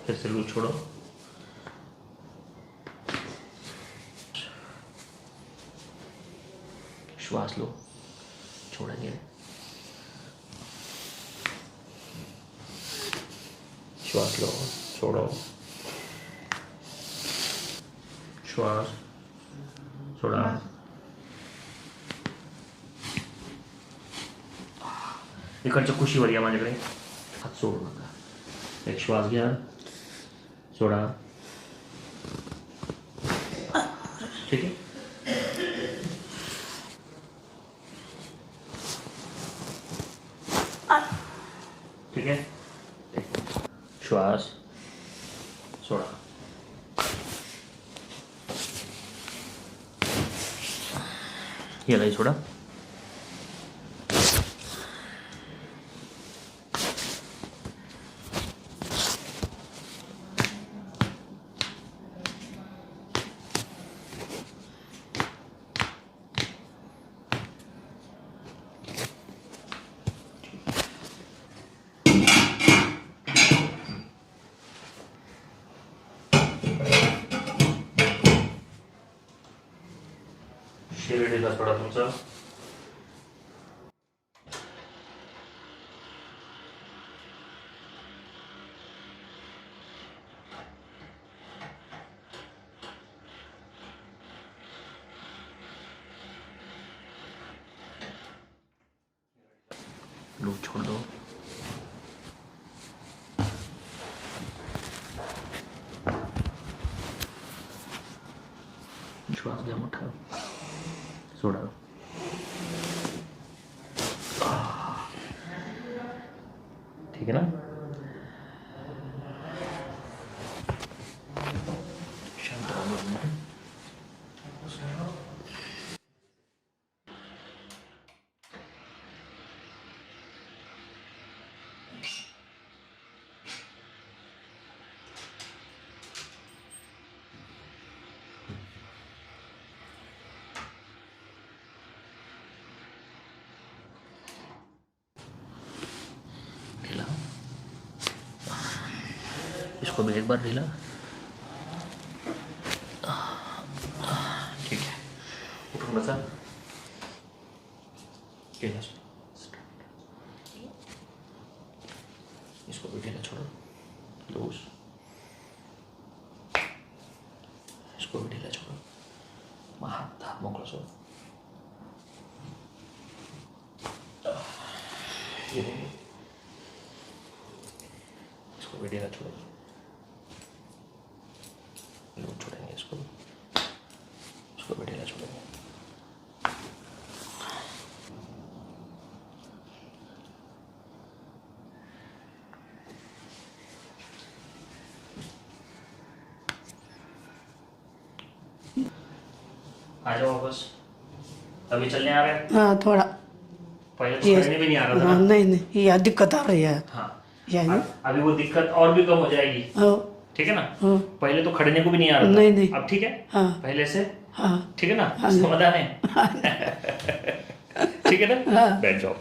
फिर से लूज छोड़ो, श्वास लो, छोड़ेंगे, श्वास लो, छोड़ो, श्वास छोड़ा, इकडच्या कुशीवर या माझ्याकडे, हात सोडू नका, एक श्वास घ्या, सोडा, ठीक है, ठीक है, श्वास सोडा, यालाही सोडा, शिर्डीला सोडा तुमचं, लूज छोड़ दो, श्वास घ्या मोठा, सोडा, ठीक है ना, शांत रहो, इसको भी एक बार ढीला, ठीक है, उठून बसा, ढीला, इसको भी ढीला छोड़ो, लूज, इसको भी ढीला छोड़ो, हाथ मोकळा सोड, इसको भी ढीला छोड़ो, लूज छोड़ेंगे, इसको भी ढीला छोड़ेंगे, आ जाओ वापस, अभी चलने आ रहे हैं, हाँ थोड़ा, पहले तो चलने भी नहीं आ रहा था हाँ, ना? नहीं नहीं ये दिक्कत आ रही है, हाँ, यानी अभी वो दिक्कत और भी कम हो जाएगी, हाँ ठीक है ना, हाँ पहले तो खड़ने को भी नहीं आ रहा था, नहीं नहीं, अब ठीक है, हाँ पहले से, हाँ ठीक है ना, हाँ, समाधान है, ठीक है ना, हाँ। बैठ जाओ।